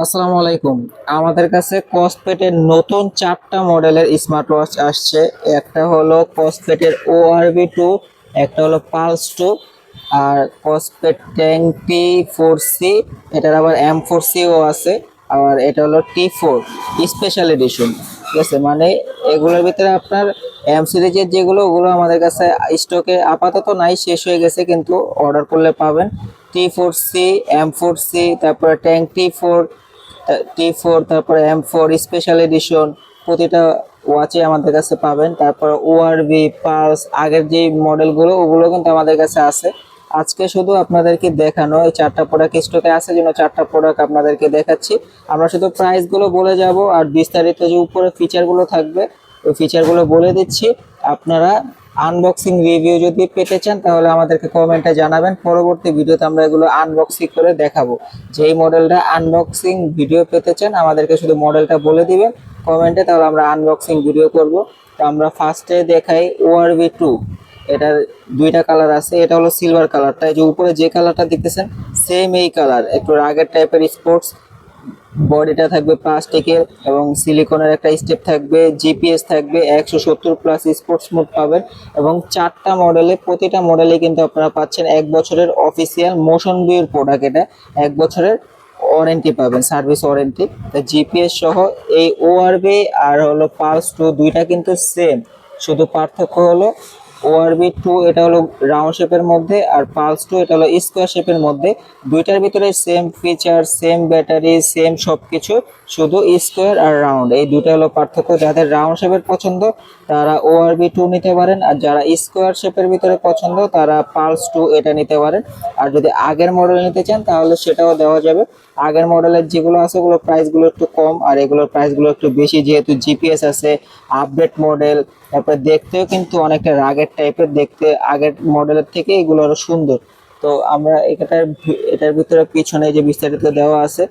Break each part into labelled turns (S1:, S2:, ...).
S1: আসসালামু আলাইকুম। আমাদের কাছে কসপেটের নতুন 4টা মডেলের স্মার্ট ওয়াচ আসছে। একটা হলো কসপেটের ORV 2, একটা হলো পালস 2, আর কসপেট ট্যাং T4C। এটার আবার M4Cও আছে। আর এটা হলো T4 স্পেশাল এডিশন। ঠিক আছে, মানে এগুলোর ভিতরে আপনার এম সিরিজের যেগুলো ওগুলো আমাদের কাছে স্টকে আপাতত নাই, শেষ হয়ে গেছে, কিন্তু অর্ডার করলে পাবেন। T4C, M4C, তারপরে ট্যাং T4, তারপরে M4 স্পেশাল এডিশন, প্রতিটা ওয়াচে আমাদের কাছে পাবেন। তারপর ORV, পালস, আগের যে মডেলগুলো ওগুলো কিন্তু আমাদের কাছে আছে। আজকে শুধু আপনাদেরকে দেখানো, এই 4টা প্রোডাক্ট স্টকে আছে জন্য 4টা প্রোডাক্ট আপনাদেরকে দেখাচ্ছি। আমরা শুধু প্রাইসগুলো বলে যাব, আর বিস্তারিত যে উপরে ফিচারগুলো থাকবে ওই ফিচারগুলো বলে দিচ্ছি। আপনারা আনবক্সিং রিভিউ যদি পেতে চান তাহলে আমাদেরকে কমেন্টে জানাবেন, পরবর্তী ভিডিওতে আমরা এগুলো আনবক্সিং করে দেখাবো। যে এই মডেলটা আনবক্সিং ভিডিও পেতে চান আমাদেরকে শুধু মডেলটা বলে দিবেন কমেন্টে, তাহলে আমরা আনবক্সিং ভিডিও করব। তো আমরা ফার্স্টে দেখাই ORV 2। এটার দুইটা কালার আছে, এটা হলো সিলভার কালারটা, এই যে উপরে যে কালারটা দেখতেছেন সেম এই কালার, একটু রাগের টাইপের স্পোর্টস। বডিটা থাকবে প্লাস্টিকের এবং সিলিকনের একটা স্টেপ থাকবে, জিপিএস থাকবে, 170+ স্পোর্টস মোড পাবেন। এবং 4টা মডেলে, প্রতিটা মডেলে কিন্তু আপনারা পাচ্ছেন 1 বছরের অফিসিয়াল মোশন ভিউর প্রোডাক্ট। এটা 1 বছরের ওয়ারেন্টি পাবেন, সার্ভিস ওয়ারেন্টি। জিপিএস সহ এই ORV আর হলো পালস 2 দুইটা কিন্তু সেম, শুধু পার্থক্য হলো ORV 2 এটা হলো রাউন্ড শেপের মধ্যে, আর পালস 2 এটা হলো স্কোয়ার শেপের মধ্যে। দুইটার ভিতরে same feature, same battery, same সবকিছু, শুধু স্কোয়ার আর রাউন্ড, এই দুটো হলো পার্থক্য। যাদের রাউন্ড শেপের পছন্দ তারা ORV 2 নিতে পারেন, আর যারা স্কোয়ার শেপের ভিতরে পছন্দ তারা পালস 2 এটা নিতে পারেন। আর যদি আগের মডেল নিতে চান তাহলে সেটাও দেওয়া যাবে। আগের মডেলের যেগুলো আছে ওগুলো প্রাইসগুলো একটু কম, আর এগুলোর প্রাইসগুলো একটু বেশি, যেহেতু জিপিএস আছে, আপডেট মডেল। তারপরে দেখতেও কিন্তু অনেকটা রাগের টাইপের দেখতে, আগের মডেলের থেকে এগুলো আরো সুন্দর। তো আমরা এটার ভিতরে পিছনে যে বিস্তারিত দেওয়া আছে,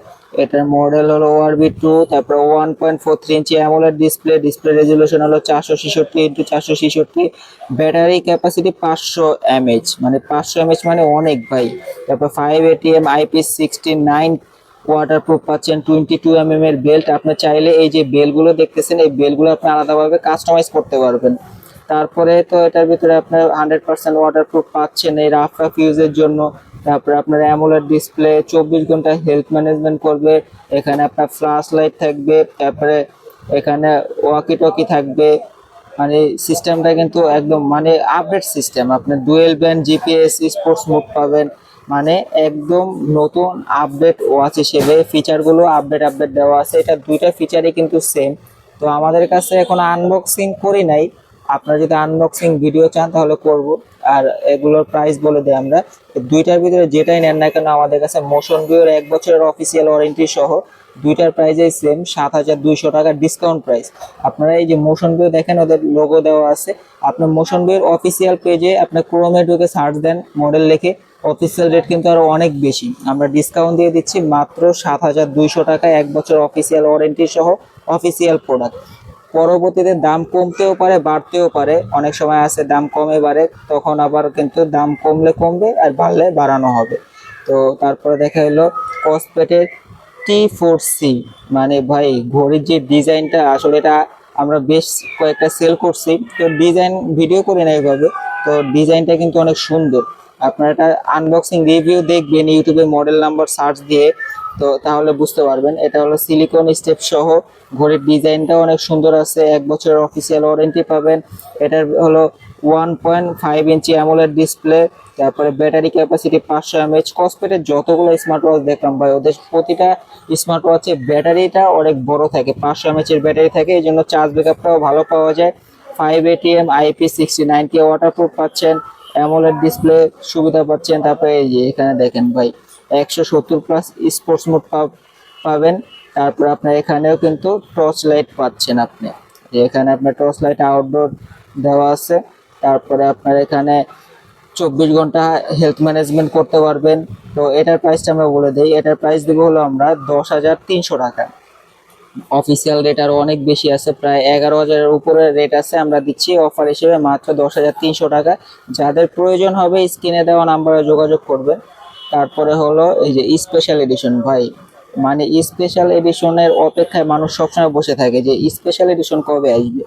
S1: এটার মডেল হলো ORV 2, তারপর 1.43 inch AMOLED display, display resolution হলো 466x466, ব্যাটারি ক্যাপাসিটি 500 mAh, মানে 500 mAh মানে অনেক ভাই। তারপর 5 ATM IP69 ওয়াটারপ্রুফ পাচ্ছেন, 22 এর বেল্ট। আপনি চাইলে এই যে বেলগুলো দেখতেছেন এই বেলগুলো আপনি আলাদাভাবে কাস্টমাইজ করতে পারবেন। তারপরে তো এটার ভিতরে আপনার 100% ওয়াটারপ্রুফ পাচ্ছেন এই রাফ ইউজের জন্য। তারপরে আপনার অ্যামোলেড ডিসপ্লে, 24 ঘন্টা হেলথ ম্যানেজমেন্ট করবে। এখানে আপনার ফ্ল্যাশ লাইট থাকবে, তারপরে এখানে ওয়াকি টকি থাকবে। মানে সিস্টেমটা কিন্তু একদম মানে আপডেট সিস্টেম, আপনার dual band GPS sports mode পাবেন। মানে একদম নতুন আপডেট ওয়াচ হিসেবে ফিচারগুলো আপডেট দেওয়া আছে। এটা দুইটা ফিচারই কিন্তু সেম। তো আমাদের কাছে এখন আনবক্সিং করি নাই, আপনারা যদি আনবক্সিং ভিডিও চান তাহলে করব। আর এগুলোর প্রাইস বলে দিই আমরা, দুইটার ভিতরে যেটাই নেন না কেন আমাদের কাছে মোশন ভিউর 1 বছরের অফিসিয়াল ওয়ারেন্টি সহ দুইটার প্রাইসই সেম, 7,200 টাকা ডিসকাউন্ট প্রাইস। আপনারা এই যে মোশন ভিউ দেখেন, ওদের লোগো দেওয়া আছে। আপনার মোশন ভিউর অফিসিয়াল পেজে আপনি ক্রোমে ঢুকে সার্চ দেন মডেল লিখে, অফিসিয়াল রেট কিন্তু আরো অনেক বেশি। আমরা ডিসকাউন্ট দিয়ে দিচ্ছি মাত্র 7,200 টাকা, 1 বছর অফিসিয়াল ওয়ারেন্টি সহ অফিসিয়াল প্রোডাক্ট। পরবর্তীতে দাম কমতেও পারে, বাড়তেও পারে, অনেক সময় আছে দাম কমে বাড়ে, তখন আবার কিন্তু দাম কমলে কমবে আর বাড়লে বাড়ানো হবে। তো তারপরে দেখা হলো কসপেটের T4C। মানে ভাই ঘড়ির যে ডিজাইনটা, আসলে এটা আমরা বেশ কয়েকটা সেল করছি, তো ডিজাইন ভিডিও করি না এইভাবে। তো ডিজাইনটা কিন্তু অনেক সুন্দর। আপনারা এটা আনবক্সিং রিভিউ দেখবেন ইউটিউবে মডেল নাম্বার সার্চ দিয়ে, তো তাহলে বুঝতে পারবেন। এটা হলো সিলিকন স্টেপ সহ, ঘড়ির ডিজাইনটা অনেক সুন্দর আছে, 1 বছরের অফিসিয়াল ওয়ারেন্টি পাবেন। এটার হলো 1.5 ইঞ্চি অ্যামোলেড ডিসপ্লে, তারপরে ব্যাটারি ক্যাপাসিটি 500 mAh। কসপেটের যতগুলো স্মার্ট ওয়াচ দেখলাম ভাই, ওদের প্রতিটা স্মার্ট ওয়াচে ব্যাটারিটা অনেক বড় থাকে, 500 mAh এর ব্যাটারি থাকে, এই জন্য চার্জ ব্যাকআপটাও ভালো পাওয়া যায়। 5 ATM IP69 ওয়াটারপ্রুফ পাচ্ছেন, অ্যামোলেড ডিসপ্লে সুবিধা পাচ্ছেন। তারপরে এই যে এখানে দেখেন ভাই, 170+ স্পোর্টস মোড পাবেন। তারপর আপনার এখানেও কিন্তু টর্চ লাইট পাচ্ছেন আপনি, এখানে আপনার টর্চ লাইট আউটডোর দেওয়া আছে। তারপরে আপনার এখানে 24 ঘন্টা হেলথ ম্যানেজমেন্ট করতে পারবেন। তো এটার প্রাইসটা আমরা বলে দিই, এটার প্রাইস দেবো হলো আমরা 10,300 টাকা। অফিসিয়াল রেট আরো অনেক বেশি আছে, প্রায় 11,000-এর উপরে রেট আছে, আমরা দিচ্ছি অফার হিসেবে মাত্র 10,300 টাকা। যাদের প্রয়োজন হবে স্ক্রিনে দেওয়া নাম্বারে যোগাযোগ করবেন। তারপরে হলো এই যে স্পেশাল এডিশন ভাই, মানে স্পেশাল এডিশনের অপেক্ষায় মানুষ সবসময় বসে থাকে যে স্পেশাল এডিশন কবে আসবে।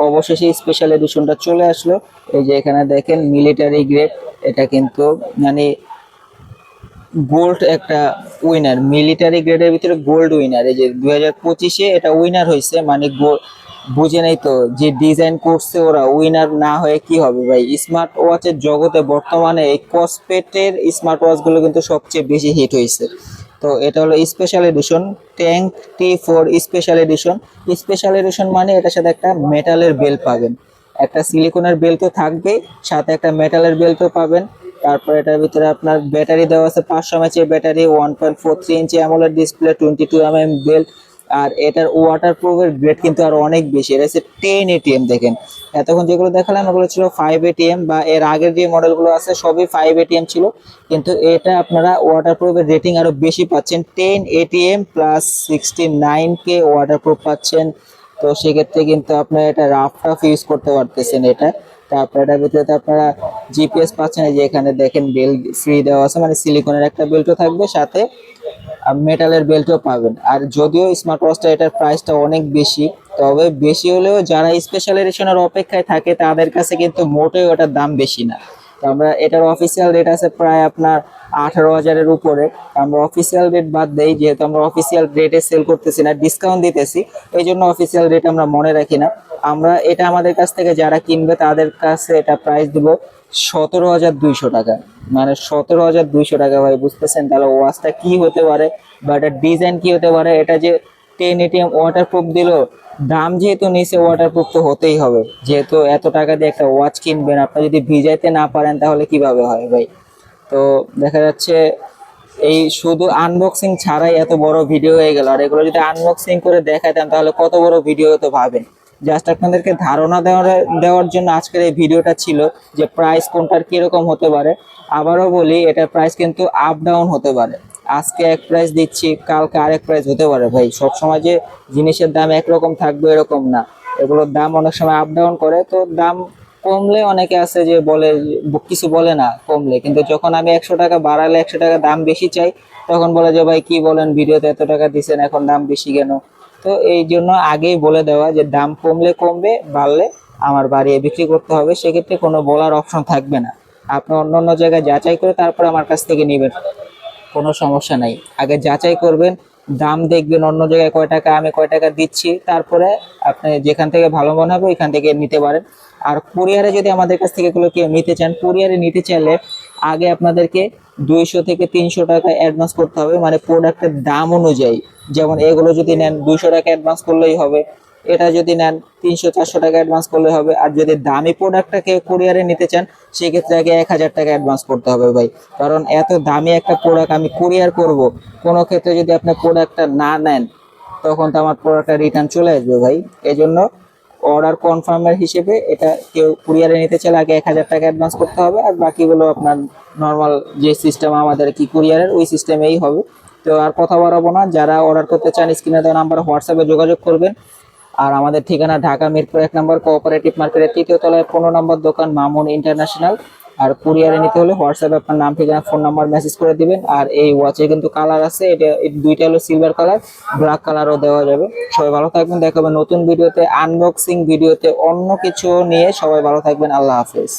S1: অবশেষে স্পেশাল এডিশনটা চলে আসলো। এই যে এখানে দেখেন মিলিটারি গ্রেড, এটা কিন্তু মানে গোল্ড একটা উইনার, মিলিটারি গ্রেডের ভিতরে গোল্ড উইনার। এই যে 2025-এ এটা উইনার হয়েছে, মানে বুঝে নেই তো যে ডিজাইন করছে ওরা, উইনার না হয়ে কি হবে ভাই। স্মার্ট ওয়াচের জগতে বর্তমানে এই কসপেটের স্মার্ট ওয়াচ গুলো কিন্তু সবচেয়ে বেশি হিট হয়েছে। তো এটা হলো special edition, tank T4 special edition. Special edition মানে এটার সাথে একটা মেটালের বেল পাবেন, একটা সিলিকনের বেল তো থাকবেই, সাথে একটা মেটালের বেল তো পাবেন। তারপর এটার ভিতরে আপনার ব্যাটারি দেওয়া আছে 500 mAh battery, 1.43 inch AMOLED display, 22 belt. আর এটার ওয়াটার প্রুফের গ্রেড কিন্তু আরো অনেক বেশি, এটা হচ্ছে 10 ATM। দেখেন এতক্ষণ যেগুলো দেখালাম ওগুলো ছিল 5 ATM, বা এর আগের যে মডেলগুলো আছে সবই 5 ATM ছিল, কিন্তু এটা আপনারা ওয়াটার প্রুফের রেটিং আরো বেশি পাচ্ছেন, 10 ATM plus 69K water proof পাচ্ছেন। তো সেক্ষেত্রে কিন্তু আপনারা এটা রাফ টাফ ইউজ করতে পারতেছেন এটা। তারপর এটার ভিতরে আপনারা জিপিএস পাচ্ছেন, এই যে এখানে দেখেন বেল্ট ফ্রি দেওয়া আছে, মানে সিলিকনের একটা বেল্টও থাকবে, সাথে মেটালের বেল্টও পাবেন। আর যদিও স্মার্ট ওয়াচটা এটার প্রাইসটা অনেক বেশি, তবে বেশি হলেও যারা স্পেশাল এডিশনের অপেক্ষায় থাকে তাদের কাছে কিন্তু মোটেও ওটার দাম বেশি না। তো আমরা এটার অফিসিয়াল রেট আছে প্রায় আপনার 18,000-এর উপরে। আমরা অফিসিয়াল রেট বাদ দেই, যেহেতু আমরা অফিসিয়াল রেটে সেল করতেছি না, ডিসকাউন্ট দিতেছি, এই জন্য অফিসিয়াল রেট আমরা মনে রাখি না। আমরা এটা আমাদের কাছ থেকে যারা কিনবে তাদের কাছে এটা প্রাইস দিব 17,200 টাকা, মানে 17,200 টাকা। ভাই বুঝতেছেন তাহলে ওয়াচটা কি হতে পারে বা এটার ডিজাইন কি হতে পারে। এটা যে 10 ATM ওয়াটারপ্রুফ দিল, দাম যেহেতু নিচে ওয়াটারপ্রুফ তো হতেই হবে, যেহেতু এত টাকা দিয়ে একটা ওয়াচ কিনবেন, আপনি যদি ভিজাইতে না পারেন তাহলে কিভাবে হয় ভাই। তো দেখা যাচ্ছে এই শুধু আনবক্সিং ছাড়াই এত বড় ভিডিও হয়ে গেল, আর এগুলো যদি আনবক্সিং করে দেখাতাম তাহলে কত বড় ভিডিও হতো ভাবেন। জাস্ট আপনাদেরকে ধারণা দেওয়ার জন্য আজকের এই ভিডিওটা ছিল, যে প্রাইস কোনটার কিরকম হতে পারে। আবারও বলি এটার প্রাইস কিন্তু আপ ডাউন হতে পারে, আজকে এক প্রাইস দিচ্ছি কালকে আরেক প্রাইস হতে পারে ভাই। সবসময় যে জিনিসের দাম একরকম থাকবে এরকম না, এগুলোর দাম অনেক সময় আপ ডাউন করে। তো দাম কমলে অনেকে আছে যে বলে কিছু বলে না কমলে, কিন্তু যখন আমি 100 টাকা বাড়ালে 100 টাকা দাম বেশি চাই, তখন বলে যে ভাই কি বলেন, ভিডিওতে এত টাকা দিচ্ছেন এখন দাম বেশি কেন। তো এই জন্য আগেই বলে দেওয়া যে দাম কমলে কমবে, বাড়লে আমার বাড়িয়ে বিক্রি করতে হবে, সেক্ষেত্রে কোনো বলার অপশন থাকবে না। আপনি অন্য অন্য জায়গায় যাচাই করে তারপর আমার কাছ থেকে নেবেন, কোনো সমস্যা নাই। আগে যাচাই করবেন, দাম দেখবেন অন্য জায়গায় কয় টাকা, আমি কয় টাকা দিচ্ছি, তারপরে আপনি যেখান থেকে ভালো মনে হবে ওইখান থেকে নিতে পারেন। আর কুরিয়ারে যদি আমাদের কাছ থেকে এগুলো কেউ নিতে চান, কুরিয়ারে নিতে চাইলে আগে আপনাদেরকে 200 থেকে 300 টাকা অ্যাডভান্স করতে হবে, মানে প্রোডাক্টের দাম অনুযায়ী। যেমন এগুলো যদি নেন 200 টাকা অ্যাডভান্স করলেই হবে, এটা যদি নেন 300-400 টাকা অ্যাডভান্স করলে হবে। আর যদি দামি প্রোডাক্টটাকে কুরিয়ারে নিতে চান সেক্ষেত্রে আগে 1,000 টাকা অ্যাডভান্স করতে হবে ভাই, কারণ এত দামি একটা প্রোডাক্ট আমি কুরিয়ার করব, কোনো ক্ষেত্রে যদি আপনি প্রোডাক্টটা না নেন তখন তো আমার প্রোডাক্টটা রিটার্ন চলে আসবে ভাই। এই জন্য অর্ডার কনফার্মের হিসেবে এটা কেউ কুরিয়ারে নিতে চাইলে আগে 1,000 টাকা অ্যাডভান্স করতে হবে, আর বাকিগুলো আপনার নর্মাল যে সিস্টেম আমাদের কি কুরিয়ারের ওই সিস্টেমেই হবে। তো আর কথা বাড়াবো না, যারা অর্ডার করতে চান স্ক্রিনে দেওয়া নাম্বার হোয়াটসঅ্যাপে যোগাযোগ করবেন। আর আমাদের ঠিকানা ঢাকা মিরপুর 1 নম্বর কোঅপারেটিভ মার্কেটের 3য় তলায় 15 নম্বর দোকান মামুন ইন্টারন্যাশনাল। আর কুরিয়ারে নিতে হলে হোয়াটসঅ্যাপে আপনার নাম ঠিকানা ফোন নাম্বার মেসেজ করে দিবেন। আর এই ওয়াচে কিন্তু কালার আছে, এটা দুইটা হলো সিলভার কালার, ব্ল্যাক কালারও দেওয়া যাবে। সবাই ভালো থাকবেন, দেখা হবে নতুন ভিডিওতে, আনবক্সিং ভিডিওতে, অন্য কিছু নিয়ে। সবাই ভালো থাকবেন, আল্লাহ হাফেজ।